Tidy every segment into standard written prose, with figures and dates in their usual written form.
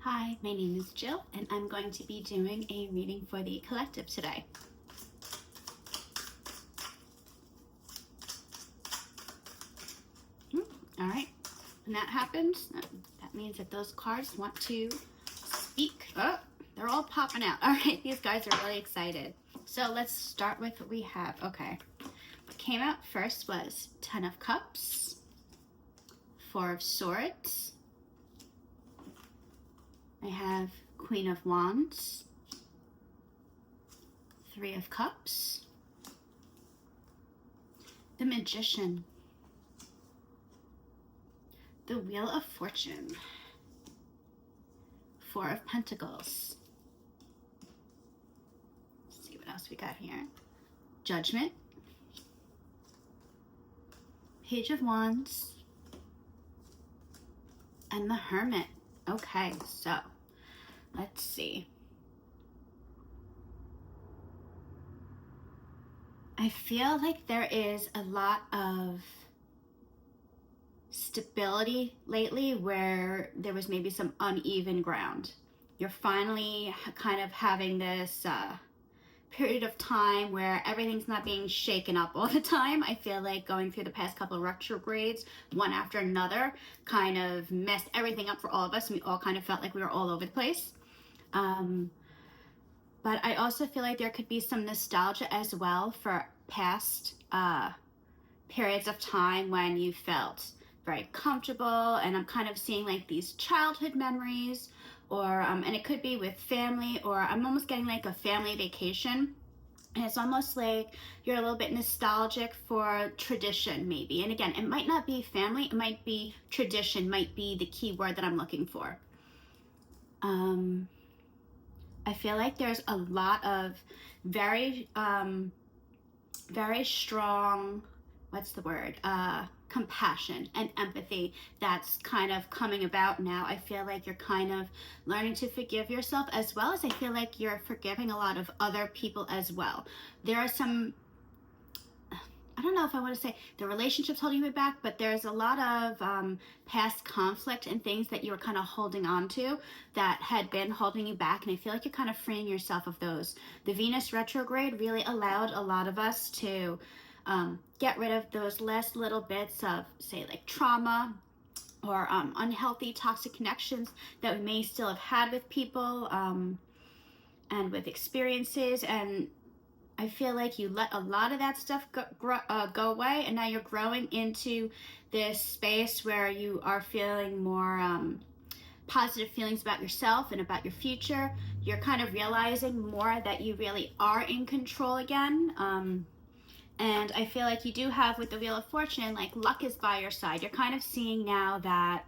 Hi, my name is Jill, and I'm going to be doing a reading for the collective today. All right, when that happens, that means that those cards want to speak. Oh, they're all popping out. All right, these guys are really excited. So let's start with what we have. Okay, what came out first was Ten of Cups, Four of Swords. I have Queen of Wands, Three of Cups, the Magician, the Wheel of Fortune, Four of Pentacles. Let's see what else we got here. Judgment, Page of Wands, and the Hermit. Okay, so let's see. I feel like there is a lot of stability lately where there was maybe some uneven ground. You're finally kind of having this period of time where everything's not being shaken up all the time. I feel like going through the past couple of retrogrades, one after another, kind of messed everything up for all of us, and we all kind of felt like we were all over the place. But I also feel like there could be some nostalgia as well for past periods of time when you felt very comfortable, and I'm kind of seeing like these childhood memories, or and it could be with family, or I'm almost getting like a family vacation, and it's almost like you're a little bit nostalgic for tradition maybe. And again, it might not be family, it might be tradition, might be the key word that I'm looking for. I feel like there's a lot of very strong, what's the word, compassion and empathy that's kind of coming about now. I feel like you're kind of learning to forgive yourself, as well as I feel like you're forgiving a lot of other people as well. There are some, I don't know if I want to say the relationship's holding you back, but there's a lot of past conflict and things that you were kind of holding on to that had been holding you back, and I feel like you're kind of freeing yourself of those. The Venus retrograde really allowed a lot of us to get rid of those last little bits of, say, like trauma or unhealthy, toxic connections that we may still have had with people and with experiences. And I feel like you let a lot of that stuff go away, and now you're growing into this space where you are feeling more positive feelings about yourself and about your future. You're kind of realizing more that you really are in control again. And I feel like you do have, with the Wheel of Fortune, like luck is by your side. You're kind of seeing now that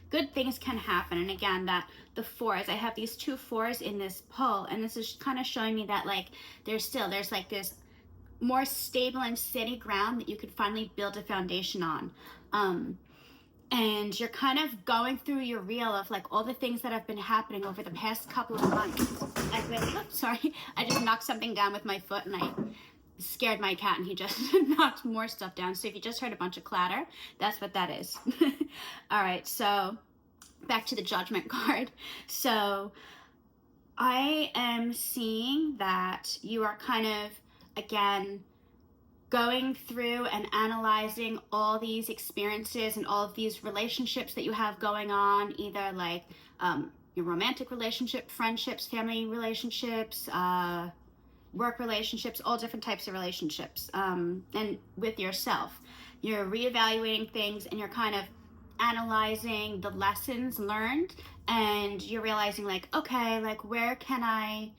good things can happen. And again, that the fours, I have these two fours in this pull, and this is kind of showing me that like there's like this more stable and steady ground that you could finally build a foundation on. And you're kind of going through your reel of like all the things that have been happening over the past couple of months. I just knocked something down with my foot, and I scared my cat, and he just knocked more stuff down. So if you just heard a bunch of clatter, that's what that is. All right, so back to the Judgment card. So I am seeing that you are kind of, again, going through and analyzing all these experiences and all of these relationships that you have going on, either like your romantic relationship, friendships, family relationships, work relationships, all different types of relationships, and with yourself. You're reevaluating things, and you're kind of analyzing the lessons learned, and you're realizing like, okay, like where can I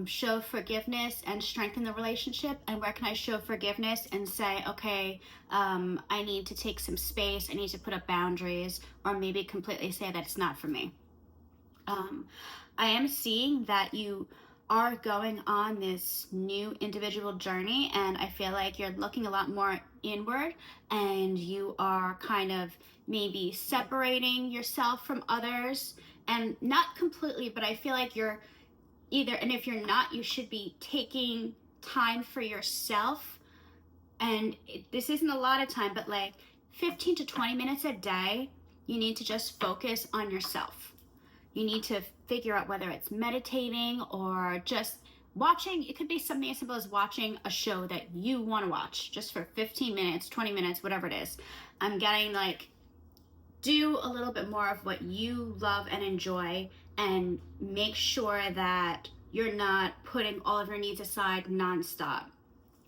show forgiveness and strengthen the relationship, and where can I show forgiveness and say, okay, I need to take some space, I need to put up boundaries, or maybe completely say that it's not for me. I am seeing that you are going on this new individual journey, and I feel like you're looking a lot more inward, and you are kind of maybe separating yourself from others, and not completely, but I feel like you're either, and if you're not, you should be taking time for yourself. And this isn't a lot of time, but like 15 to 20 minutes a day you need to just focus on yourself. You need to figure out whether it's meditating or just watching. It could be something as simple as watching a show that you want to watch just for 15 minutes, 20 minutes, whatever it is. I'm getting like, do a little bit more of what you love and enjoy, and make sure that you're not putting all of your needs aside nonstop.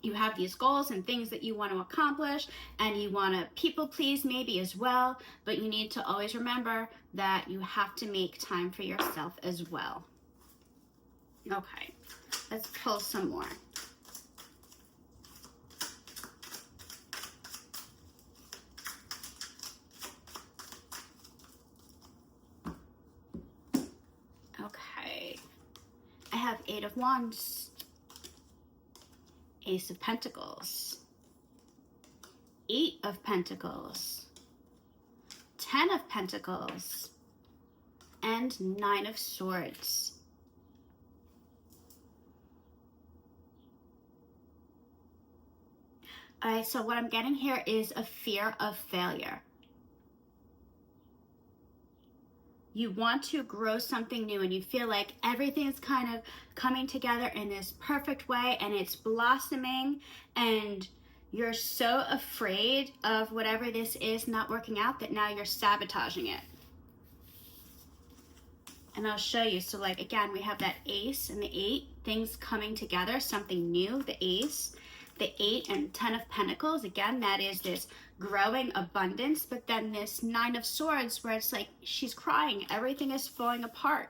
You have these goals and things that you want to accomplish, and you want to people please maybe as well, but you need to always remember that you have to make time for yourself as well. Okay, let's pull some more. Okay, I have 8 of Wands, Ace of Pentacles, 8 of Pentacles, 10 of Pentacles, and 9 of Swords. All right, so what I'm getting here is a fear of failure. You want to grow something new, and you feel like everything's kind of coming together in this perfect way, and it's blossoming, and you're so afraid of whatever this is not working out that now you're sabotaging it. And I'll show you. So like, again, we have that Ace and the 8, things coming together, something new, the Ace. The 8 and 10 of Pentacles, again, that is this growing abundance, but then this 9 of Swords where it's like she's crying, everything is falling apart.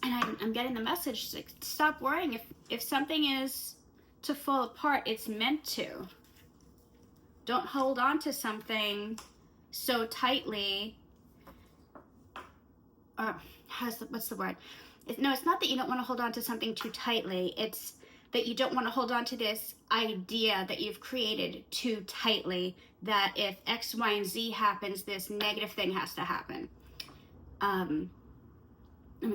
And I'm getting the message, like, stop worrying. If something is to fall apart, it's meant to. Don't hold on to something so tightly. What's the word? No, it's not that you don't want to hold on to something too tightly. It's that you don't want to hold on to this idea that you've created too tightly, that if X, Y, and Z happens, this negative thing has to happen. I'm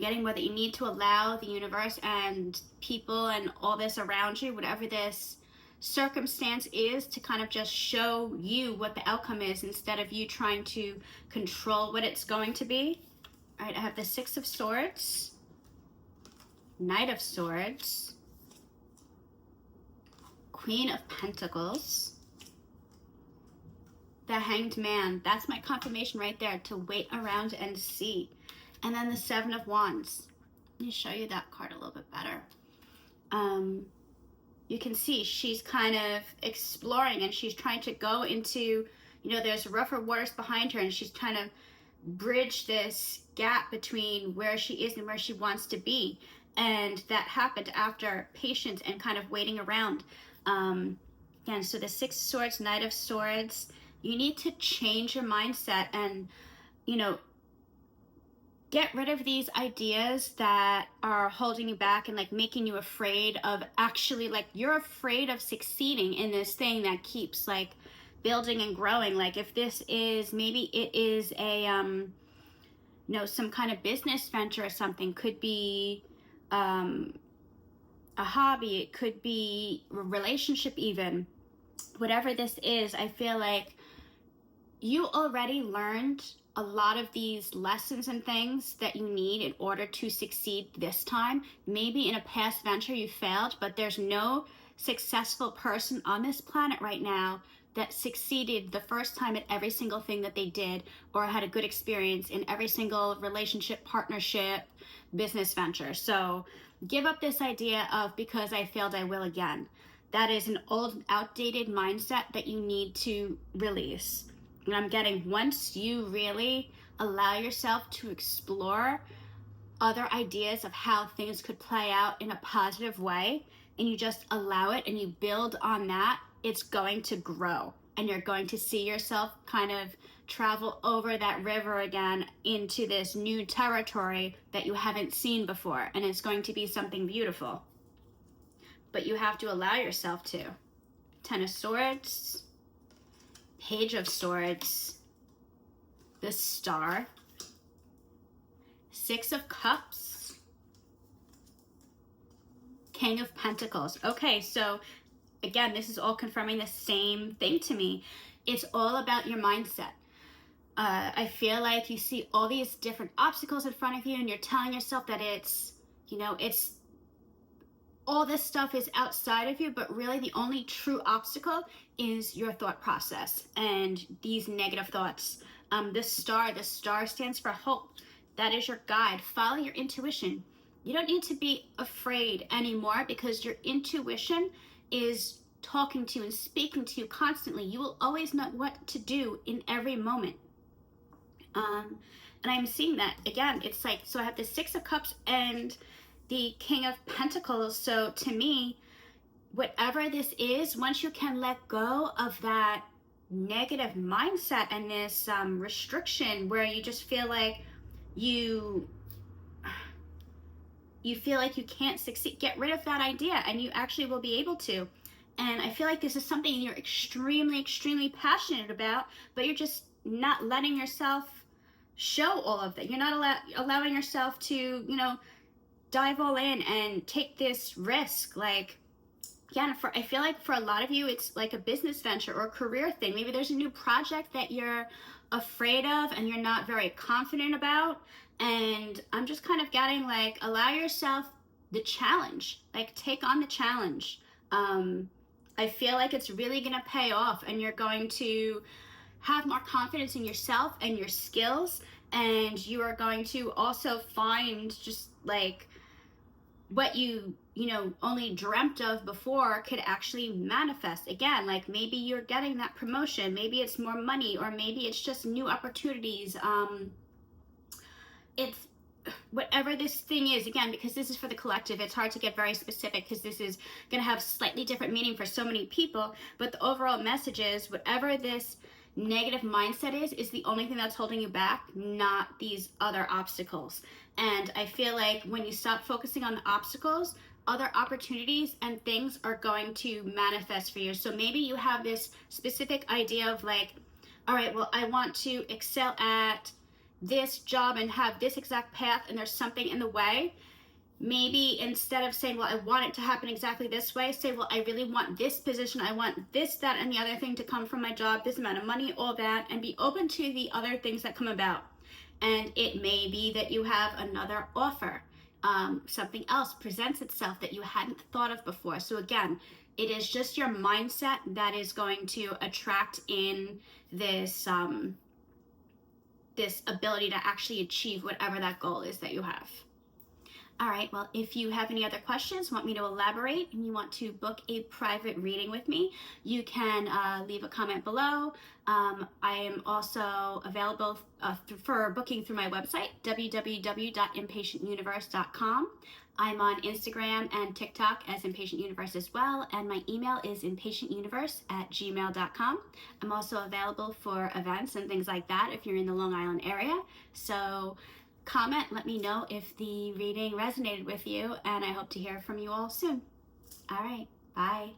getting more that you need to allow the universe and people and all this around you, whatever this circumstance is, to kind of just show you what the outcome is instead of you trying to control what it's going to be. All right, I have the 6 of Swords, Knight of Swords, Queen of Pentacles, the Hanged Man. That's my confirmation right there, to wait around and see. And then the 7 of Wands. Let me show you that card a little bit better. You can see she's kind of exploring, and she's trying to go into, there's rougher waters behind her, and she's trying to bridge this gap between where she is and where she wants to be. And that happened after patience and kind of waiting around. Again, so the 6 of Swords, Knight of Swords, you need to change your mindset and, get rid of these ideas that are holding you back and like making you afraid of actually, like, you're afraid of succeeding in this thing that keeps like building and growing. Like, if this is, maybe it is a, some kind of business venture or something, could be, a hobby, it could be a relationship even. Whatever this is, I feel like you already learned a lot of these lessons and things that you need in order to succeed this time. Maybe in a past venture you failed, but there's no successful person on this planet right now that succeeded the first time at every single thing that they did, or had a good experience in every single relationship, partnership, business venture. So give up this idea of, because I failed, I will again. That is an old, outdated mindset that you need to release. And I'm getting, once you really allow yourself to explore other ideas of how things could play out in a positive way, and you just allow it and you build on that, it's going to grow. And you're going to see yourself kind of travel over that river again into this new territory that you haven't seen before. And it's going to be something beautiful. But you have to allow yourself to. 10 of Swords, Page of Swords, the Star, 6 of Cups, King of Pentacles. Okay, so again, this is all confirming the same thing to me. It's all about your mindset. I feel like you see all these different obstacles in front of you, and you're telling yourself that it's, it's all this stuff is outside of you, but really the only true obstacle is your thought process and these negative thoughts. The star stands for hope. That is your guide. Follow your intuition. You don't need to be afraid anymore, because your intuition is talking to you and speaking to you constantly. You will always know what to do in every moment. And I'm seeing that again. It's like, so I have the Six of Cups and the King of Pentacles. So to me, whatever this is, once you can let go of that negative mindset and this restriction where you just feel like you feel like you can't succeed, get rid of that idea and you actually will be able to. And I feel like this is something you're extremely, extremely passionate about, but you're just not letting yourself show all of that. You're not allowing yourself to, dive all in and take this risk. Like, again, I feel like for a lot of you, it's like a business venture or a career thing. Maybe there's a new project that you're afraid of and you're not very confident about. And I'm just kind of getting like, allow yourself the challenge, like take on the challenge. I feel like it's really going to pay off, and you're going to have more confidence in yourself and your skills. And you are going to also find just like what you only dreamt of before could actually manifest. Again, like maybe you're getting that promotion, maybe it's more money, or maybe it's just new opportunities. It's whatever this thing is, again, because this is for the collective, it's hard to get very specific because this is going to have slightly different meaning for so many people. But the overall message is, whatever this negative mindset is the only thing that's holding you back, not these other obstacles. And I feel like when you stop focusing on the obstacles, other opportunities and things are going to manifest for you. So maybe you have this specific idea of like, all right, well, I want to excel at this job and have this exact path, and there's something in the way. Maybe instead of saying, well, I want it to happen exactly this way, say, well, I really want this position. I want this, that, and the other thing to come from my job, this amount of money, all that, and be open to the other things that come about. And it may be that you have another offer. Something else presents itself that you hadn't thought of before. So again, it is just your mindset that is going to attract in this, this ability to actually achieve whatever that goal is that you have. All right, well, if you have any other questions, want me to elaborate, and you want to book a private reading with me, you can leave a comment below. I am also available for booking through my website, www.impatientuniverse.com. I'm on Instagram and TikTok as Impatient Universe as well, and my email is impatientuniverse@gmail.com. I'm also available for events and things like that if you're in the Long Island area. So comment, let me know if the reading resonated with you, and I hope to hear from you all soon. All right, bye.